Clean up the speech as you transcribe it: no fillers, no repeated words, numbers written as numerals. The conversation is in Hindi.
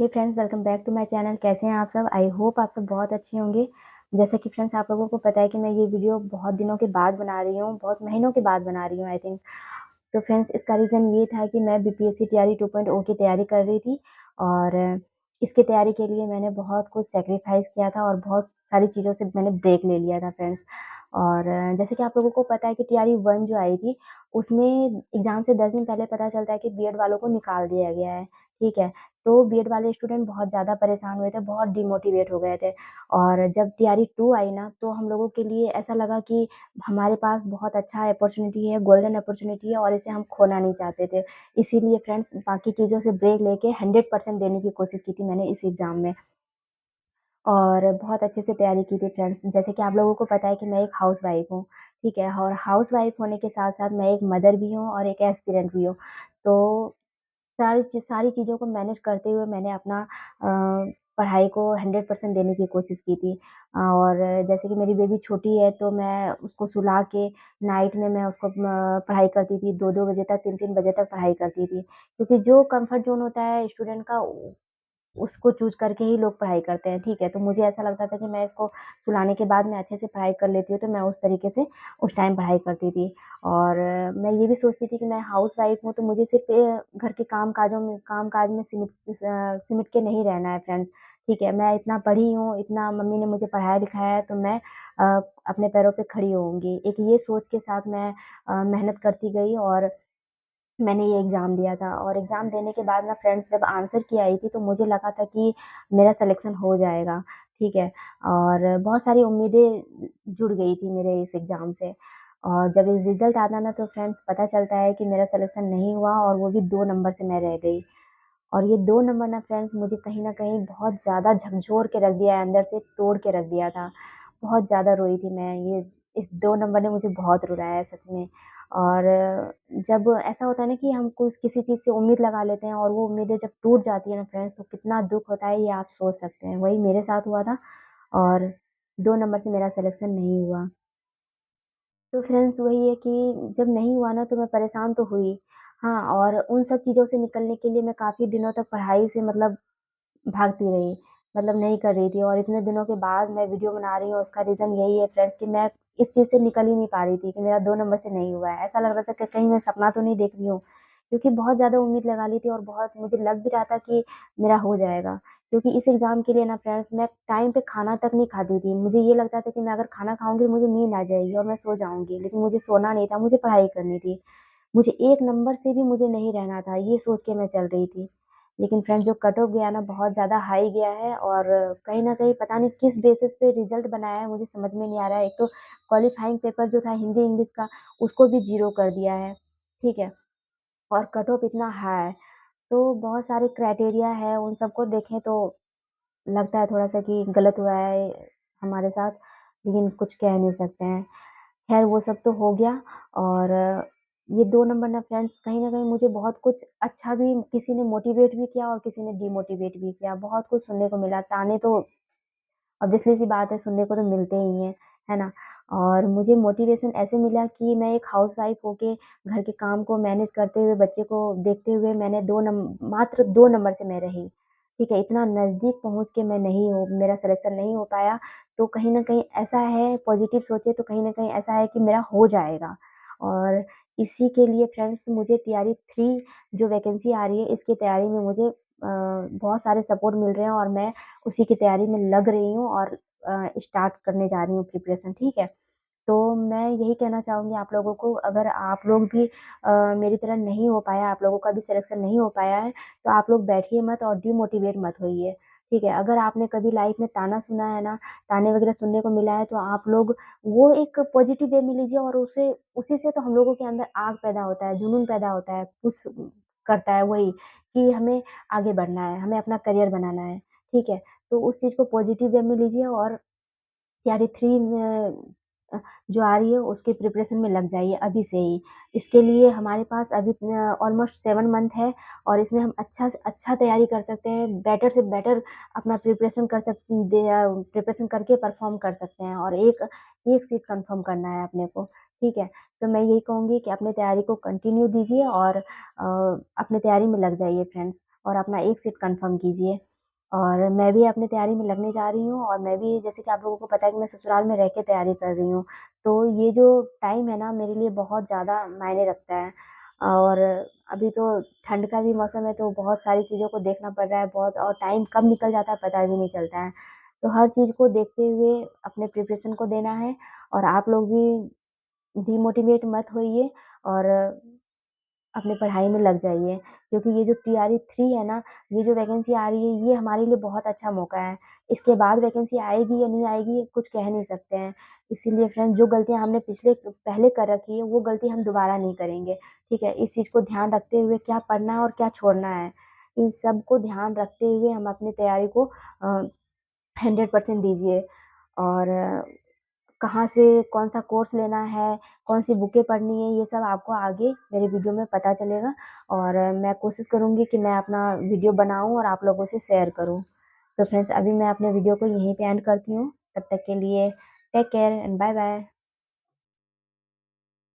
Hey friends, welcome back to my channel. कैसे हैं आप सब? आई होप आप सब बहुत अच्छे होंगे। जैसा कि फ्रेंड्स आप लोगों को पता है कि मैं ये वीडियो बहुत दिनों के बाद बना रही हूँ, बहुत महीनों के बाद बना रही हूँ आई थिंक। तो फ्रेंड्स इसका रीज़न ये था कि मैं बीपीएससी टीआरई 2.0 की तैयारी कर रही थी और इसकी तैयारी के लिए मैंने बहुत कुछ सैक्रिफाइस किया था और बहुत सारी चीज़ों से मैंने ब्रेक ले लिया था फ्रेंड्स। और जैसे कि आप लोगों को पता है कि टीआरई 1 जो आई थी, उसमें एग्ज़ाम से 10 दिन पहले पता चलता है कि बीएड वालों को निकाल दिया गया है, ठीक है? तो बीएड वाले स्टूडेंट बहुत ज़्यादा परेशान हुए थे, बहुत डिमोटिवेट हो गए थे। और जब टीआरई 2 आई ना, तो हम लोगों के लिए ऐसा लगा कि हमारे पास बहुत अच्छा अपॉर्च्युनिटी है, गोल्डन अपॉर्च्युनिटी है और इसे हम खोना नहीं चाहते थे। इसीलिए फ्रेंड्स बाकी चीज़ों से ब्रेक लेके 100% देने की कोशिश की थी मैंने इस एग्ज़ाम में और बहुत अच्छे से तैयारी की थी फ्रेंड्स। जैसे कि आप लोगों को पता है कि मैं एक हाउसवाइफ़ हूँ, ठीक है? और हाउसवाइफ़ होने के साथ-साथ मैं एक मदर भी हूँ और एक एस्पिरेंट भी हूँ। तो सारी चीज़ों को मैनेज करते हुए मैंने अपना पढ़ाई को 100% देने की कोशिश की थी। और जैसे कि मेरी बेबी छोटी है तो मैं उसको सुला के नाइट में मैं उसको पढ़ाई करती थी, 2-2 बजे तक, 3-3 बजे तक पढ़ाई करती थी। क्योंकि जो कम्फर्ट ज़ोन होता है स्टूडेंट का उसको चूज़ करके ही लोग पढ़ाई करते हैं, ठीक है? तो मुझे ऐसा लगता था कि मैं इसको सुलाने के बाद मैं अच्छे से पढ़ाई कर लेती हूँ, तो मैं उस तरीके से उस टाइम पढ़ाई करती थी। और मैं ये भी सोचती थी कि मैं हाउसवाइफ़ हूँ, तो मुझे सिर्फ़ घर के काम-काज में सिमट के नहीं रहना है फ्रेंड्स, ठीक है? मैं इतना पढ़ी हूँ, इतना मम्मी ने मुझे पढ़ाया-लिखाया है, तो मैं अपने पैरों पे खड़ी होऊँगी। एक ये सोच के साथ मैं मेहनत करती गई और मैंने ये एग्ज़ाम दिया था और एग्ज़ाम देने के बाद ना फ्रेंड्स जब आंसर की आई थी तो मुझे लगा था कि मेरा सिलेक्शन हो जाएगा, ठीक है? और बहुत सारी उम्मीदें जुड़ गई थी मेरे इस एग्ज़ाम से और जब रिज़ल्ट आता ना तो फ्रेंड्स पता चलता है कि मेरा सिलेक्शन नहीं हुआ और वो भी 2 नंबर से मैं रह गई। और ये 2 नंबर ना फ्रेंड्स मुझे कहीं न कहीं बहुत ज़्यादा झकझोर के रख दिया है, अंदर से तोड़ के रख दिया था। बहुत ज़्यादा रोई थी मैं, ये इस 2 नंबर ने मुझे बहुत रुलाया है सच में। और जब ऐसा होता है ना कि हम कुछ किसी चीज़ से उम्मीद लगा लेते हैं और वो उम्मीदें जब टूट जाती है ना फ्रेंड्स तो कितना दुःख होता है ये आप सोच सकते हैं। वही मेरे साथ हुआ था और 2 नंबर से मेरा सिलेक्शन नहीं हुआ। तो फ्रेंड्स वही है कि जब नहीं हुआ ना तो मैं परेशान तो हुई। हाँ, और उन सब चीज़ों से निकलने के लिए मैं काफ़ी दिनों तक पढ़ाई से मतलब भागती रही, मतलब नहीं कर रही थी और इतने दिनों के बाद मैं वीडियो बना रही हूँ, उसका रीज़न यही है फ्रेंड्स कि मैं इस चीज़ से निकल ही नहीं पा रही थी कि मेरा 2 नंबर से नहीं हुआ है। ऐसा लग रहा था कि कहीं मैं सपना तो नहीं देख रही हूँ, क्योंकि बहुत ज़्यादा उम्मीद लगा ली थी और बहुत मुझे लग भी रहा था कि मेरा हो जाएगा। क्योंकि इस एग्ज़ाम के लिए ना फ्रेंड्स मैं टाइम पे खाना तक नहीं खाती थी। मुझे ये लगता था कि मैं अगर खाना खाऊँगी मुझे नींद आ जाएगी और मैं सो जाऊँगी, लेकिन मुझे सोना नहीं था, मुझे पढ़ाई करनी थी। मुझे 1 नंबर से भी मुझे नहीं रहना था, ये सोच के मैं चल रही थी। लेकिन फ्रेंड्स जो कट ऑफ गया ना बहुत ज़्यादा हाई गया है और कहीं न कहीं पता नहीं किस बेसिस पे रिज़ल्ट बनाया है मुझे समझ में नहीं आ रहा है। एक तो क्वालीफाइंग पेपर जो था हिंदी इंग्लिश का उसको भी ज़ीरो कर दिया है, ठीक है? और कट ऑफ इतना हाई तो बहुत सारे क्राइटेरिया है उन सबको देखें तो लगता है थोड़ा-सा कि गलत हुआ है हमारे साथ, लेकिन कुछ कह नहीं सकते हैं। ख़ैर वो सब तो हो गया और ये 2 नंबर ना फ्रेंड्स कहीं न कहीं मुझे बहुत कुछ अच्छा भी किसी ने मोटिवेट भी किया और किसी ने डिमोटिवेट भी किया। बहुत कुछ सुनने को मिला, ताने तो ऑब्वियसली सी बात है सुनने को तो मिलते ही हैं, है ना? और मुझे मोटिवेशन ऐसे मिला कि मैं एक हाउसवाइफ़ होके घर के काम को मैनेज करते हुए, बच्चे को देखते हुए मैंने 2 नम मात्र 2 नंबर से मैं रही, ठीक है? इतना नज़दीक पहुँच के मैं नहीं हो मेरा सिलेक्शन नहीं हो पाया, तो कहीं न कहीं ऐसा है पॉज़िटिव सोचे तो कहीं न कहीं ऐसा है कि मेरा हो जाएगा। और इसी के लिए फ्रेंड्स मुझे टीआरई 3 जो वैकेंसी आ रही है, इसकी तैयारी में मुझे बहुत सारे सपोर्ट मिल रहे हैं और मैं उसी की तैयारी में लग रही हूँ और स्टार्ट करने जा रही हूँ प्रिपरेशन, ठीक है? तो मैं यही कहना चाहूँगी आप लोगों को अगर आप लोग भी मेरी तरह नहीं हो पाया, आप लोगों का भी सिलेक्शन नहीं हो पाया है, तो आप लोग बैठिए मत और डिमोटिवेट मत होइए, ठीक है? अगर आपने कभी लाइफ़ में ताना सुना है ना, ताने वगैरह सुनने को मिला है, तो आप लोग वो एक पॉज़िटिव वे में लीजिए और उसे उसी से तो हम लोगों के अंदर आग पैदा होता है, जुनून पैदा होता है, पुश करता है वही कि हमें आगे बढ़ना है, हमें अपना करियर बनाना है, ठीक है? तो उस चीज़ को पॉज़िटिव वे में लीजिए और तैयारी 3 जो आ रही है उसकी प्रिपरेशन में लग जाइए अभी से ही। इसके लिए हमारे पास अभी ऑलमोस्ट 7 मंथ है और इसमें हम अच्छा से अच्छा तैयारी कर सकते हैं, बेटर से बेटर अपना प्रिपरेशन करके परफ़ॉर्म कर सकते हैं और एक सीट कन्फर्म करना है अपने को, ठीक है? तो मैं यही कहूँगी कि अपनी तैयारी को कंटिन्यू दीजिए और अपनी तैयारी में लग जाइए फ्रेंड्स और अपना एक सीट कन्फर्म कीजिए। और मैं भी अपनी तैयारी में लगने जा रही हूँ और मैं भी जैसे कि आप लोगों को पता है कि मैं ससुराल में रह के तैयारी कर रही हूँ। तो ये जो टाइम है ना मेरे लिए बहुत ज़्यादा मायने रखता है और अभी तो ठंड का भी मौसम है तो बहुत सारी चीज़ों को देखना पड़ रहा है बहुत और टाइम कब निकल जाता है पता भी नहीं चलता है। तो हर चीज़ को देखते हुए अपने प्रिपरेशन को देना है और आप लोग भी डिमोटिवेट मत होइए और अपनी पढ़ाई में लग जाइए क्योंकि ये जो टीआरई 3 है ना, ये जो वैकेंसी आ रही है, ये हमारे लिए बहुत अच्छा मौका है। इसके बाद वैकेंसी आएगी या नहीं आएगी, कुछ कह नहीं सकते हैं। इसीलिए फ्रेंड्स जो गलतियाँ हमने पहले कर रखी है, वो गलती हम दोबारा नहीं करेंगे, ठीक है? इस चीज़ को ध्यान रखते हुए क्या पढ़ना है और क्या छोड़ना है, इन सब को ध्यान रखते हुए हम अपनी तैयारी को 100% दीजिए और कहाँ से कौन-सा कोर्स लेना है, कौन-सी बुकें पढ़नी है, ये सब आपको आगे मेरे वीडियो में पता चलेगा और मैं कोशिश करूँगी कि मैं अपना वीडियो बनाऊँ और आप लोगों से शेयर करूँ। तो फ्रेंड्स अभी मैं अपने वीडियो को यहीं पे एंड करती हूँ। तब तक के लिए टेक केयर एंड बाय-बाय।